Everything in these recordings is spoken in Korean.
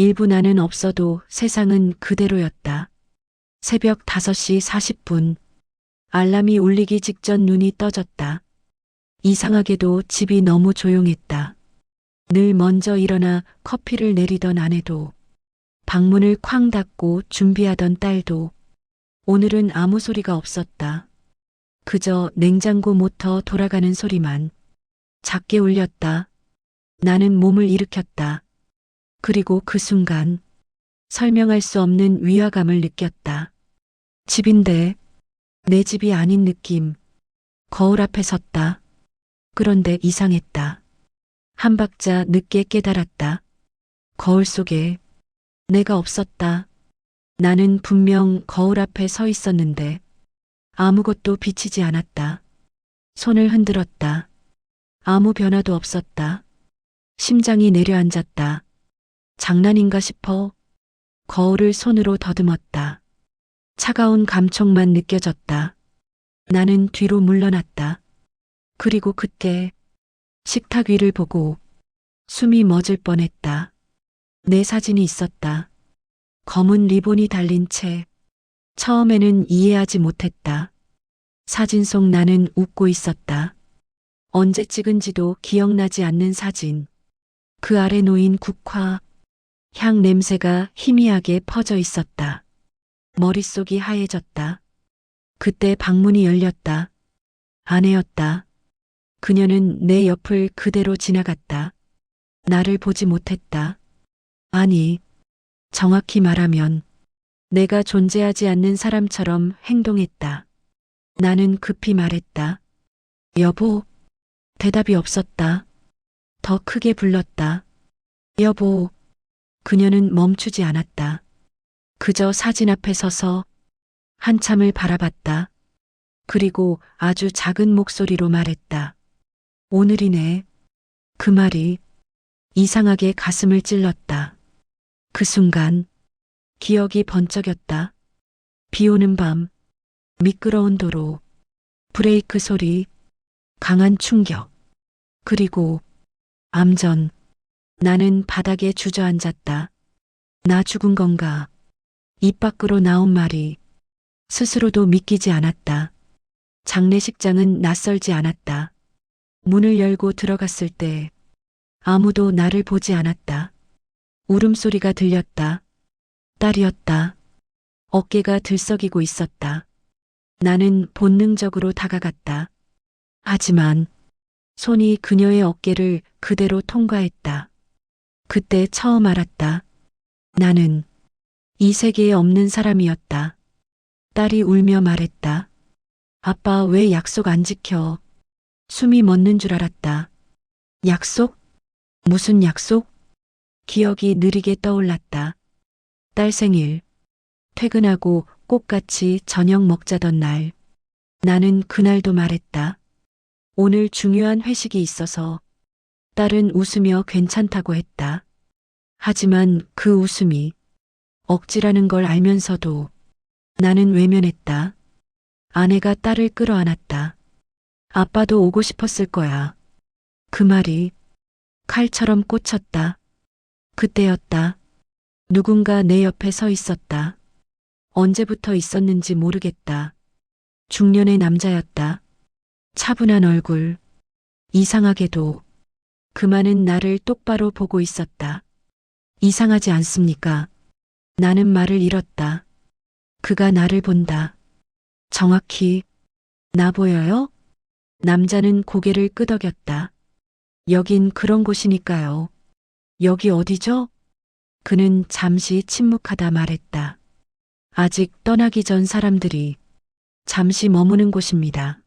일부 나는 없어도 세상은 그대로였다. 새벽 5시 40분. 알람이 울리기 직전 눈이 떠졌다. 이상하게도 집이 너무 조용했다. 늘 먼저 일어나 커피를 내리던 아내도, 방문을 쾅 닫고 준비하던 딸도, 오늘은 아무 소리가 없었다. 그저 냉장고 모터 돌아가는 소리만 작게 울렸다. 나는 몸을 일으켰다. 그리고 그 순간 설명할 수 없는 위화감을 느꼈다. 집인데 내 집이 아닌 느낌. 거울 앞에 섰다. 그런데 이상했다. 한 박자 늦게 깨달았다. 거울 속에 내가 없었다. 나는 분명 거울 앞에 서 있었는데 아무것도 비치지 않았다. 손을 흔들었다. 아무 변화도 없었다. 심장이 내려앉았다. 장난인가 싶어 거울을 손으로 더듬었다. 차가운 감촉만 느껴졌다. 나는 뒤로 물러났다. 그리고 그때 식탁 위를 보고 숨이 멎을 뻔했다. 내 사진이 있었다. 검은 리본이 달린 채. 처음에는 이해하지 못했다. 사진 속 나는 웃고 있었다. 언제 찍은지도 기억나지 않는 사진. 그 아래 놓인 국화. 향 냄새가 희미하게 퍼져 있었다. 머릿속이 하얘졌다. 그때 방문이 열렸다. 아내였다. 그녀는 내 옆을 그대로 지나갔다. 나를 보지 못했다. 아니, 정확히 말하면 내가 존재하지 않는 사람처럼 행동했다. 나는 급히 말했다. 여보. 대답이 없었다. 더 크게 불렀다. 여보. 그녀는 멈추지 않았다. 그저 사진 앞에 서서 한참을 바라봤다. 그리고 아주 작은 목소리로 말했다. 오늘이네. 그 말이 이상하게 가슴을 찔렀다. 그 순간 기억이 번쩍였다. 비 오는 밤, 미끄러운 도로, 브레이크 소리, 강한 충격. 그리고 암전. 나는 바닥에 주저앉았다. 나 죽은 건가? 입 밖으로 나온 말이 스스로도 믿기지 않았다. 장례식장은 낯설지 않았다. 문을 열고 들어갔을 때 아무도 나를 보지 않았다. 울음소리가 들렸다. 딸이었다. 어깨가 들썩이고 있었다. 나는 본능적으로 다가갔다. 하지만 손이 그녀의 어깨를 그대로 통과했다. 그때 처음 알았다. 나는 이 세계에 없는 사람이었다. 딸이 울며 말했다. 아빠 왜 약속 안 지켜? 숨이 멎는 줄 알았다. 약속? 무슨 약속? 기억이 느리게 떠올랐다. 딸 생일. 퇴근하고 꼭 같이 저녁 먹자던 날. 나는 그날도 말했다. 오늘 중요한 회식이 있어서. 딸은 웃으며 괜찮다고 했다. 하지만 그 웃음이 억지라는 걸 알면서도 나는 외면했다. 아내가 딸을 끌어안았다. 아빠도 오고 싶었을 거야. 그 말이 칼처럼 꽂혔다. 그때였다. 누군가 내 옆에 서 있었다. 언제부터 있었는지 모르겠다. 중년의 남자였다. 차분한 얼굴. 이상하게도 그만은 나를 똑바로 보고 있었다. 이상하지 않습니까? 나는 말을 잃었다. 그가 나를 본다. 정확히 나 보여요? 남자는 고개를 끄덕였다. 여긴 그런 곳이니까요. 여기 어디죠? 그는 잠시 침묵하다 말했다. 아직 떠나기 전 사람들이 잠시 머무는 곳입니다.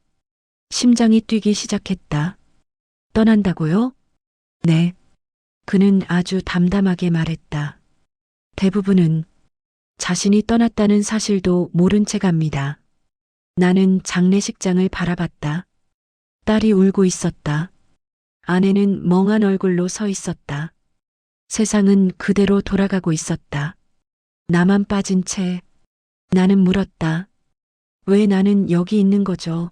심장이 뛰기 시작했다. 떠난다고요? 네. 그는 아주 담담하게 말했다. 대부분은 자신이 떠났다는 사실도 모른 채 갑니다. 나는 장례식장을 바라봤다. 딸이 울고 있었다. 아내는 멍한 얼굴로 서 있었다. 세상은 그대로 돌아가고 있었다. 나만 빠진 채 나는 물었다. 왜 나는 여기 있는 거죠?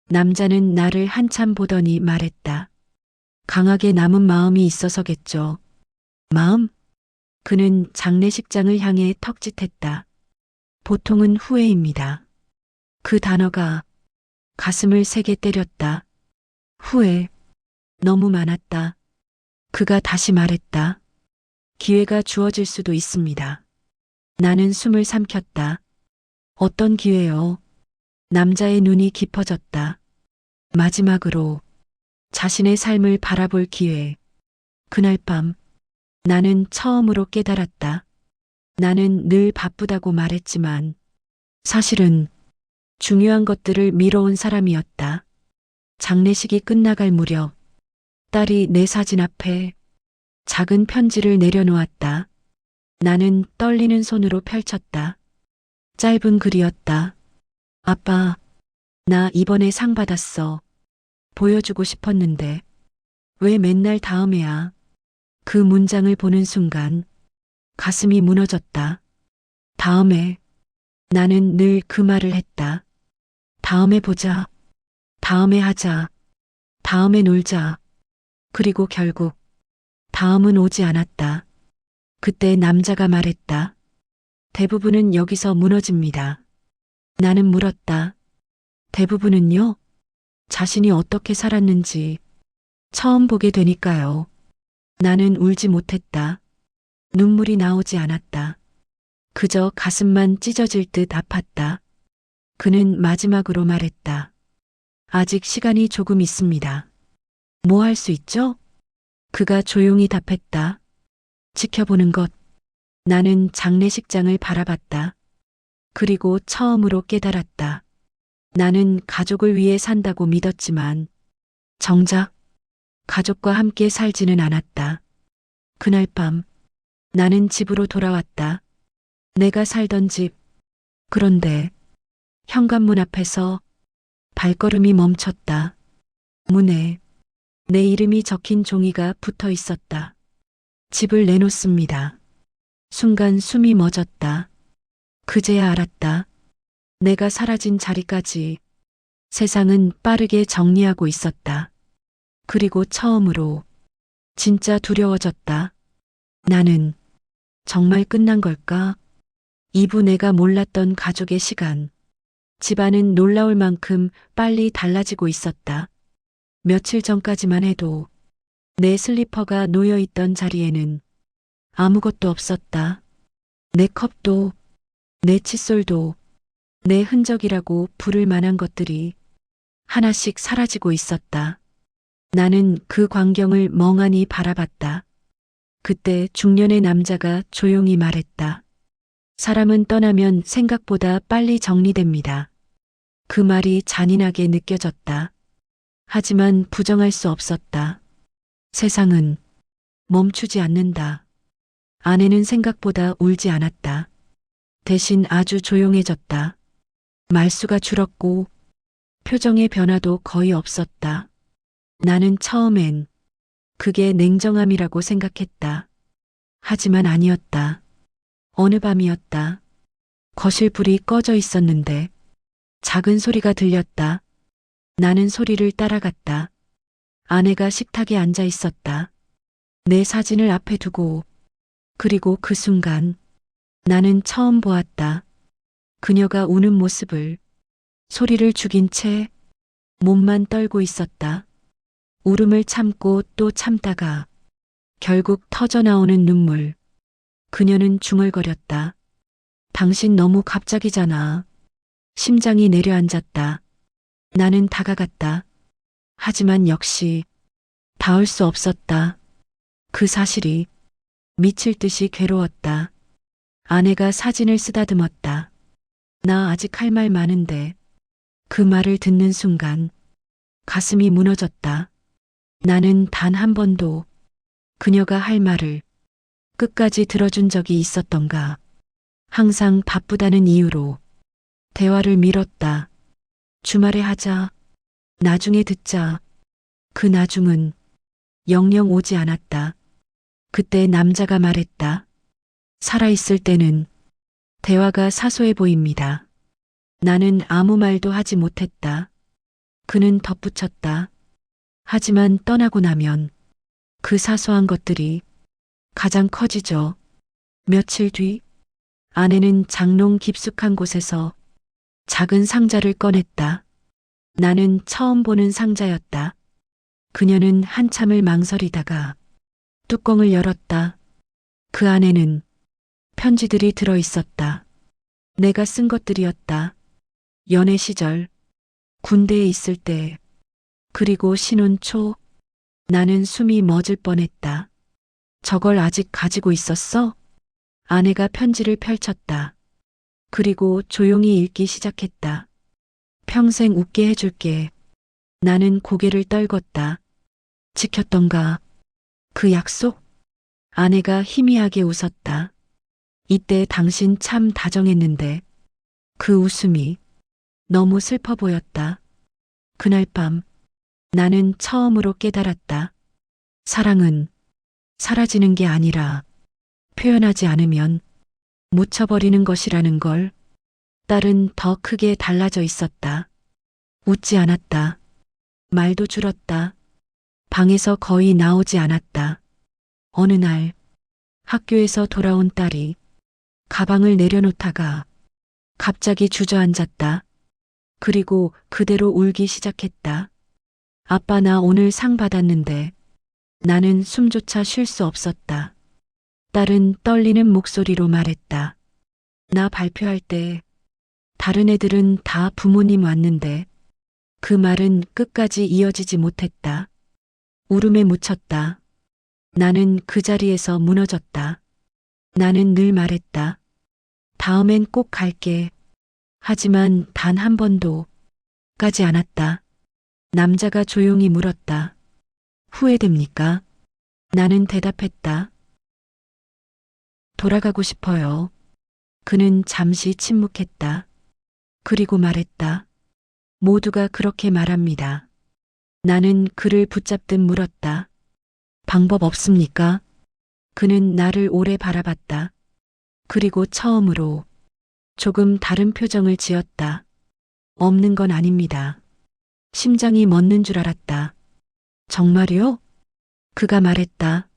남자는 나를 한참 보더니 말했다. 강하게 남은 마음이 있어서겠죠. 마음? 그는 장례식장을 향해 턱짓했다. 보통은 후회입니다. 그 단어가 가슴을 세게 때렸다. 후회. 너무 많았다. 그가 다시 말했다. 기회가 주어질 수도 있습니다. 나는 숨을 삼켰다. 어떤 기회요? 남자의 눈이 깊어졌다. 마지막으로 자신의 삶을 바라볼 기회. 그날 밤 나는 처음으로 깨달았다. 나는 늘 바쁘다고 말했지만 사실은 중요한 것들을 미뤄온 사람이었다. 장례식이 끝나갈 무렵 딸이 내 사진 앞에 작은 편지를 내려놓았다. 나는 떨리는 손으로 펼쳤다. 짧은 글이었다. 아빠, 나 이번에 상 받았어. 보여주고 싶었는데 왜 맨날 다음에야. 그 문장을 보는 순간 가슴이 무너졌다. 다음에. 나는 늘 그 말을 했다. 다음에 보자. 다음에 하자. 다음에 놀자. 그리고 결국 다음은 오지 않았다. 그때 남자가 말했다. 대부분은 여기서 무너집니다. 나는 물었다. 대부분은요? 자신이 어떻게 살았는지 처음 보게 되니까요. 나는 울지 못했다. 눈물이 나오지 않았다. 그저 가슴만 찢어질 듯 아팠다. 그는 마지막으로 말했다. 아직 시간이 조금 있습니다. 뭐 할 수 있죠? 그가 조용히 답했다. 지켜보는 것. 나는 장례식장을 바라봤다. 그리고 처음으로 깨달았다. 나는 가족을 위해 산다고 믿었지만 정작 가족과 함께 살지는 않았다. 그날 밤 나는 집으로 돌아왔다. 내가 살던 집. 그런데 현관문 앞에서 발걸음이 멈췄다. 문에 내 이름이 적힌 종이가 붙어 있었다. 집을 내놓습니다. 순간 숨이 멎었다. 그제야 알았다. 내가 사라진 자리까지 세상은 빠르게 정리하고 있었다. 그리고 처음으로 진짜 두려워졌다. 나는 정말 끝난 걸까? 이부 내가 몰랐던 가족의 시간. 집안은 놀라울 만큼 빨리 달라지고 있었다. 며칠 전까지만 해도 내 슬리퍼가 놓여있던 자리에는 아무것도 없었다. 내 컵도, 내 칫솔도, 내 흔적이라고 부를 만한 것들이 하나씩 사라지고 있었다. 나는 그 광경을 멍하니 바라봤다. 그때 중년의 남자가 조용히 말했다. 사람은 떠나면 생각보다 빨리 정리됩니다. 그 말이 잔인하게 느껴졌다. 하지만 부정할 수 없었다. 세상은 멈추지 않는다. 아내는 생각보다 울지 않았다. 대신 아주 조용해졌다. 말수가 줄었고 표정의 변화도 거의 없었다. 나는 처음엔 그게 냉정함이라고 생각했다. 하지만 아니었다. 어느 밤이었다. 거실 불이 꺼져 있었는데 작은 소리가 들렸다. 나는 소리를 따라갔다. 아내가 식탁에 앉아 있었다. 내 사진을 앞에 두고 그리고 그 순간 나는 처음 보았다. 그녀가 우는 모습을. 소리를 죽인 채 몸만 떨고 있었다. 울음을 참고 또 참다가 결국 터져나오는 눈물. 그녀는 중얼거렸다. 당신 너무 갑자기잖아. 심장이 내려앉았다. 나는 다가갔다. 하지만 역시 닿을 수 없었다. 그 사실이 미칠 듯이 괴로웠다. 아내가 사진을 쓰다듬었다. 나 아직 할 말 많은데. 그 말을 듣는 순간 가슴이 무너졌다. 나는 단 한 번도 그녀가 할 말을 끝까지 들어준 적이 있었던가. 항상 바쁘다는 이유로 대화를 미뤘다. 주말에 하자. 나중에 듣자. 그 나중은 영영 오지 않았다. 그때 남자가 말했다. 살아있을 때는 대화가 사소해 보입니다. 나는 아무 말도 하지 못했다. 그는 덧붙였다. 하지만 떠나고 나면 그 사소한 것들이 가장 커지죠. 며칠 뒤 아내는 장롱 깊숙한 곳에서 작은 상자를 꺼냈다. 나는 처음 보는 상자였다. 그녀는 한참을 망설이다가 뚜껑을 열었다. 그 안에는 편지들이 들어 있었다. 내가 쓴 것들이었다. 연애 시절, 군대에 있을 때, 그리고 신혼 초, 나는 숨이 멎을 뻔했다. 저걸 아직 가지고 있었어? 아내가 편지를 펼쳤다. 그리고 조용히 읽기 시작했다. 평생 웃게 해줄게. 나는 고개를 떨궜다. 지켰던가? 그 약속? 아내가 희미하게 웃었다. 이때 당신 참 다정했는데. 그 웃음이 너무 슬퍼 보였다. 그날 밤 나는 처음으로 깨달았다. 사랑은 사라지는 게 아니라 표현하지 않으면 묻혀버리는 것이라는 걸. 딸은 더 크게 달라져 있었다. 웃지 않았다. 말도 줄었다. 방에서 거의 나오지 않았다. 어느 날 학교에서 돌아온 딸이 가방을 내려놓다가 갑자기 주저앉았다. 그리고 그대로 울기 시작했다. 아빠, 나 오늘 상 받았는데. 나는 숨조차 쉴 수 없었다. 딸은 떨리는 목소리로 말했다. 나 발표할 때 다른 애들은 다 부모님 왔는데. 그 말은 끝까지 이어지지 못했다. 울음에 묻혔다. 나는 그 자리에서 무너졌다. 나는 늘 말했다. 다음엔 꼭 갈게. 하지만 단 한 번도 가지 않았다. 남자가 조용히 물었다. 후회됩니까? 나는 대답했다. 돌아가고 싶어요. 그는 잠시 침묵했다. 그리고 말했다. 모두가 그렇게 말합니다. 나는 그를 붙잡듯 물었다. 방법 없습니까? 그는 나를 오래 바라봤다. 그리고 처음으로 조금 다른 표정을 지었다. 없는 건 아닙니다. 심장이 멎는 줄 알았다. 정말요? 그가 말했다.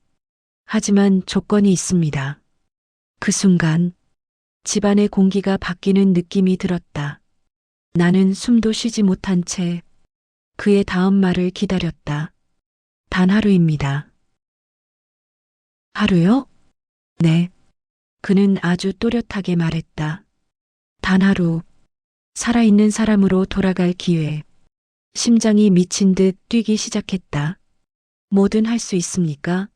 하지만 조건이 있습니다. 그 순간 집안의 공기가 바뀌는 느낌이 들었다. 나는 숨도 쉬지 못한 채 그의 다음 말을 기다렸다. 단 하루입니다. 하루요? 네. 그는 아주 또렷하게 말했다. 단 하루, 살아있는 사람으로 돌아갈 기회. 심장이 미친 듯 뛰기 시작했다. 뭐든 할 수 있습니까?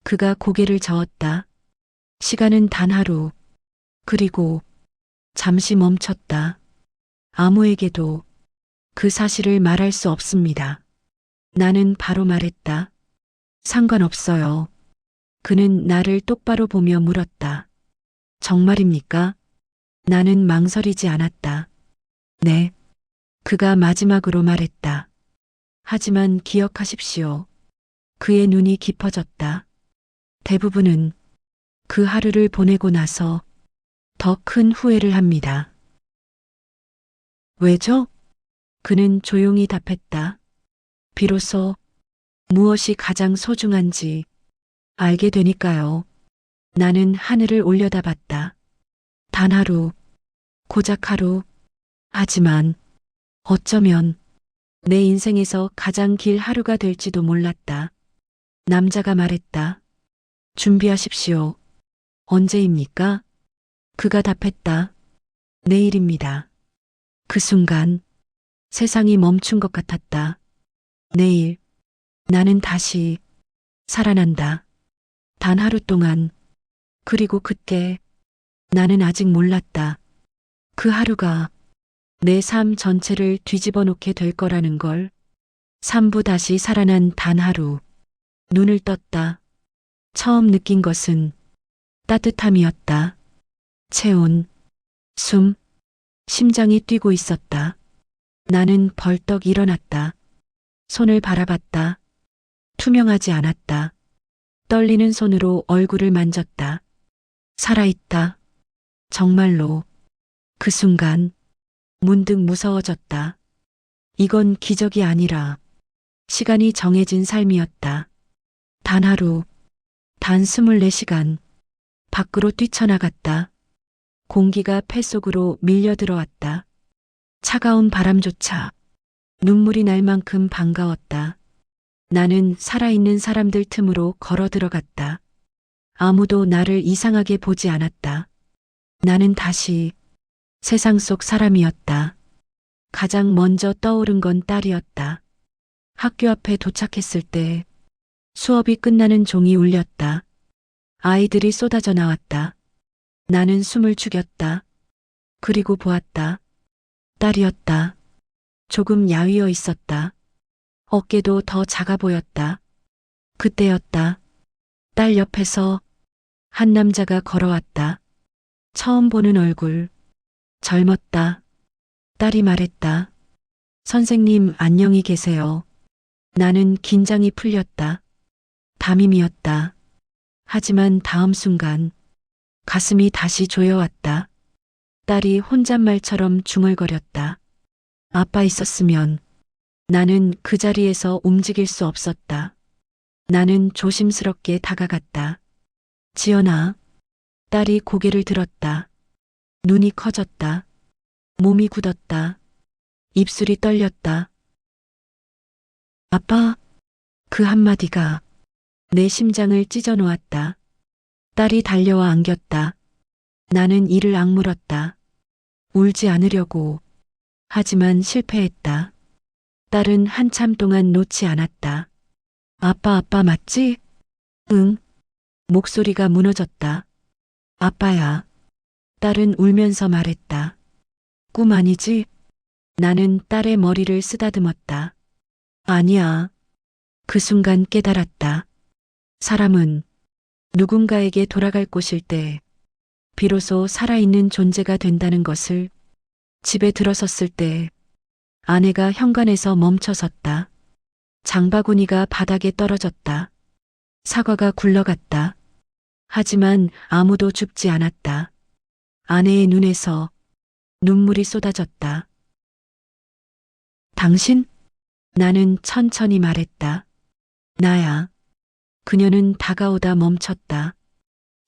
그가 고개를 저었다. 시간은 단 하루. 그리고 잠시 멈췄다. 아무에게도 그 사실을 말할 수 없습니다. 나는 바로 말했다. 상관없어요. 그는 나를 똑바로 보며 물었다. 정말입니까? 나는 망설이지 않았다. 네. 그가 마지막으로 말했다. 하지만 기억하십시오. 그의 눈이 깊어졌다. 대부분은 그 하루를 보내고 나서 더 큰 후회를 합니다. 왜죠? 그는 조용히 답했다. 비로소 무엇이 가장 소중한지 알게 되니까요. 나는 하늘을 올려다봤다. 단 하루, 고작 하루. 하지만 어쩌면 내 인생에서 가장 길 하루가 될지도 몰랐다. 남자가 말했다. 준비하십시오. 언제입니까? 그가 답했다. 내일입니다. 그 순간 세상이 멈춘 것 같았다. 내일 나는 다시 살아난다. 단 하루 동안. 그리고 그때 나는 아직 몰랐다. 그 하루가 내 삶 전체를 뒤집어 놓게 될 거라는 걸. 3부 다시 살아난 단 하루. 눈을 떴다. 처음 느낀 것은 따뜻함이었다. 체온, 숨, 심장이 뛰고 있었다. 나는 벌떡 일어났다. 손을 바라봤다. 투명하지 않았다. 떨리는 손으로 얼굴을 만졌다. 살아있다. 정말로. 그 순간 문득 무서워졌다. 이건 기적이 아니라 시간이 정해진 삶이었다. 단 하루, 단 24시간. 밖으로 뛰쳐나갔다. 공기가 폐 속으로 밀려 들어왔다. 차가운 바람조차 눈물이 날 만큼 반가웠다. 나는 살아있는 사람들 틈으로 걸어 들어갔다. 아무도 나를 이상하게 보지 않았다. 나는 다시 세상 속 사람이었다. 가장 먼저 떠오른 건 딸이었다. 학교 앞에 도착했을 때 수업이 끝나는 종이 울렸다. 아이들이 쏟아져 나왔다. 나는 숨을 죽였다. 그리고 보았다. 딸이었다. 조금 야위어 있었다. 어깨도 더 작아 보였다. 그때였다. 딸 옆에서 한 남자가 걸어왔다. 처음 보는 얼굴. 젊었다. 딸이 말했다. 선생님 안녕히 계세요. 나는 긴장이 풀렸다. 담임이었다. 하지만 다음 순간 가슴이 다시 조여왔다. 딸이 혼잣말처럼 중얼거렸다. 아빠 있었으면 나는 그 자리에서 움직일 수 없었다. 나는 조심스럽게 다가갔다. 지연아. 딸이 고개를 들었다. 눈이 커졌다. 몸이 굳었다. 입술이 떨렸다. 아빠. 그 한마디가 내 심장을 찢어 놓았다. 딸이 달려와 안겼다. 나는 이를 악물었다. 울지 않으려고. 하지만 실패했다. 딸은 한참 동안 놓지 않았다. 아빠 맞지? 응. 목소리가 무너졌다. 아빠야. 딸은 울면서 말했다. 꿈 아니지? 나는 딸의 머리를 쓰다듬었다. 아니야. 그 순간 깨달았다. 사람은 누군가에게 돌아갈 곳일 때 비로소 살아있는 존재가 된다는 것을. 집에 들어섰을 때 아내가 현관에서 멈춰 섰다. 장바구니가 바닥에 떨어졌다. 사과가 굴러갔다. 하지만 아무도 죽지 않았다. 아내의 눈에서 눈물이 쏟아졌다. 당신? 나는 천천히 말했다. 나야. 그녀는 다가오다 멈췄다.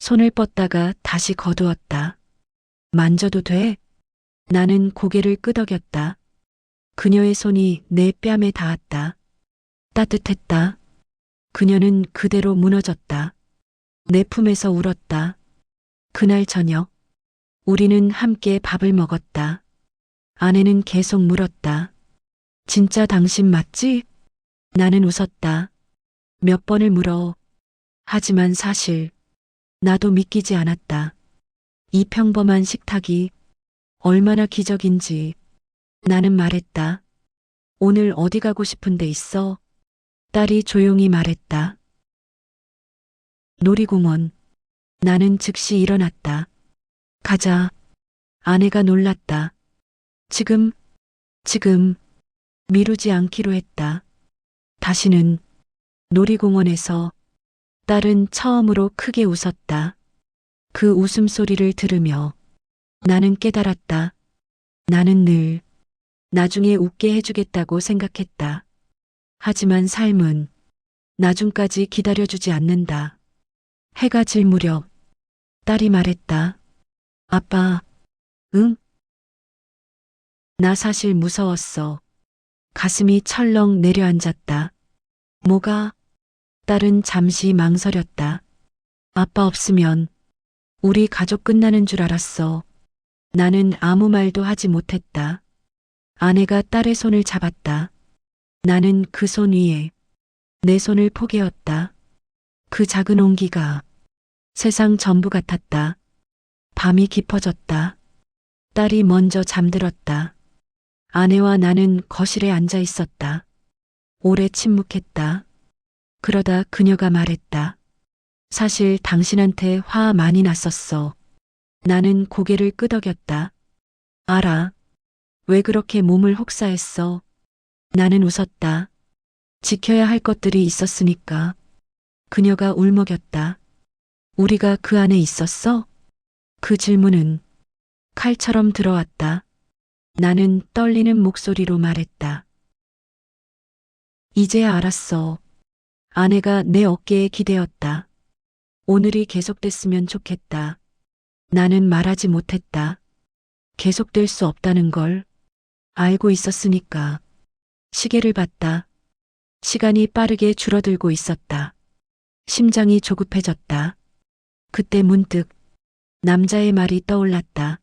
손을 뻗다가 다시 거두었다. 만져도 돼? 나는 고개를 끄덕였다. 그녀의 손이 내 뺨에 닿았다. 따뜻했다. 그녀는 그대로 무너졌다. 내 품에서 울었다. 그날 저녁 우리는 함께 밥을 먹었다. 아내는 계속 물었다. 진짜 당신 맞지? 나는 웃었다. 몇 번을 물어. 하지만 사실 나도 믿기지 않았다. 이 평범한 식탁이 얼마나 기적인지. 나는 말했다. 오늘 어디 가고 싶은 데 있어? 딸이 조용히 말했다. 놀이공원. 나는 즉시 일어났다. 가자. 아내가 놀랐다. 지금 미루지 않기로 했다. 다시는 놀이공원에서. 딸은 처음으로 크게 웃었다. 그 웃음소리를 들으며 나는 깨달았다. 나는 늘 나중에 웃게 해주겠다고 생각했다. 하지만 삶은 나중까지 기다려주지 않는다. 해가 질 무렵 딸이 말했다. 아빠. 응? 나 사실 무서웠어. 가슴이 철렁 내려앉았다. 뭐가? 딸은 잠시 망설였다. 아빠 없으면 우리 가족 끝나는 줄 알았어. 나는 아무 말도 하지 못했다. 아내가 딸의 손을 잡았다. 나는 그 손 위에 내 손을 포개었다. 그 작은 온기가 세상 전부 같았다. 밤이 깊어졌다. 딸이 먼저 잠들었다. 아내와 나는 거실에 앉아 있었다. 오래 침묵했다. 그러다 그녀가 말했다. 사실 당신한테 화 많이 났었어. 나는 고개를 끄덕였다. 알아. 왜 그렇게 몸을 혹사했어? 나는 웃었다. 지켜야 할 것들이 있었으니까. 그녀가 울먹였다. 우리가 그 안에 있었어? 그 질문은 칼처럼 들어왔다. 나는 떨리는 목소리로 말했다. 이제야 알았어. 아내가 내 어깨에 기대었다. 오늘이 계속됐으면 좋겠다. 나는 말하지 못했다. 계속될 수 없다는 걸 알고 있었으니까. 시계를 봤다. 시간이 빠르게 줄어들고 있었다. 심장이 조급해졌다. 그때 문득 남자의 말이 떠올랐다.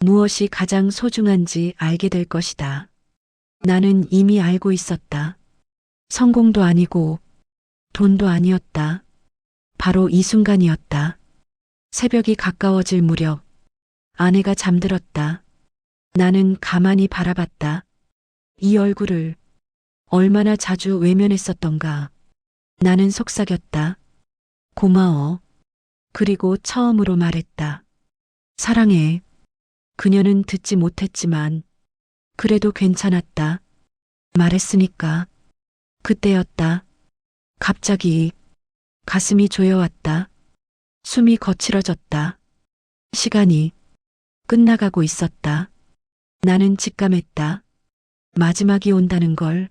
무엇이 가장 소중한지 알게 될 것이다. 나는 이미 알고 있었다. 성공도 아니고 돈도 아니었다. 바로 이 순간이었다. 새벽이 가까워질 무렵 아내가 잠들었다. 나는 가만히 바라봤다. 이 얼굴을 얼마나 자주 외면했었던가. 나는 속삭였다. 고마워. 그리고 처음으로 말했다. 사랑해. 그녀는 듣지 못했지만 그래도 괜찮았다. 말했으니까. 그때였다. 갑자기 가슴이 조여왔다. 숨이 거칠어졌다. 시간이 끝나가고 있었다. 나는 직감했다. 마지막이 온다는 걸.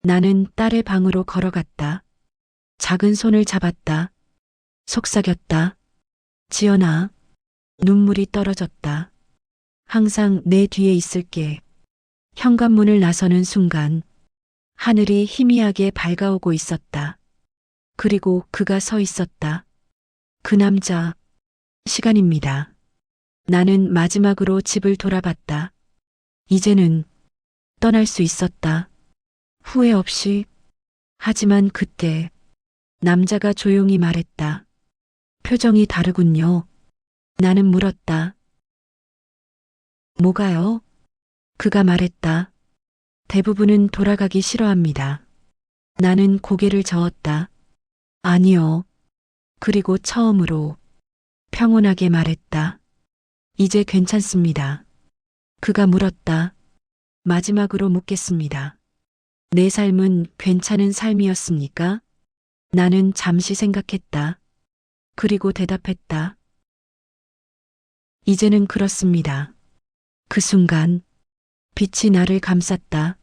나는 딸의 방으로 걸어갔다. 작은 손을 잡았다. 속삭였다. 지연아. 눈물이 떨어졌다. 항상 내 뒤에 있을게. 현관문을 나서는 순간 하늘이 희미하게 밝아오고 있었다. 그리고 그가 서 있었다. 그 남자, 시간입니다. 나는 마지막으로 집을 돌아봤다. 이제는 떠날 수 있었다. 후회 없이. 하지만 그때 남자가 조용히 말했다. 표정이 다르군요. 나는 물었다. 뭐가요? 그가 말했다. 대부분은 돌아가기 싫어합니다. 나는 고개를 저었다. 아니요. 그리고 처음으로 평온하게 말했다. 이제 괜찮습니다. 그가 물었다. 마지막으로 묻겠습니다. 내 삶은 괜찮은 삶이었습니까? 나는 잠시 생각했다. 그리고 대답했다. 이제는 그렇습니다. 그 순간 빛이 나를 감쌌다.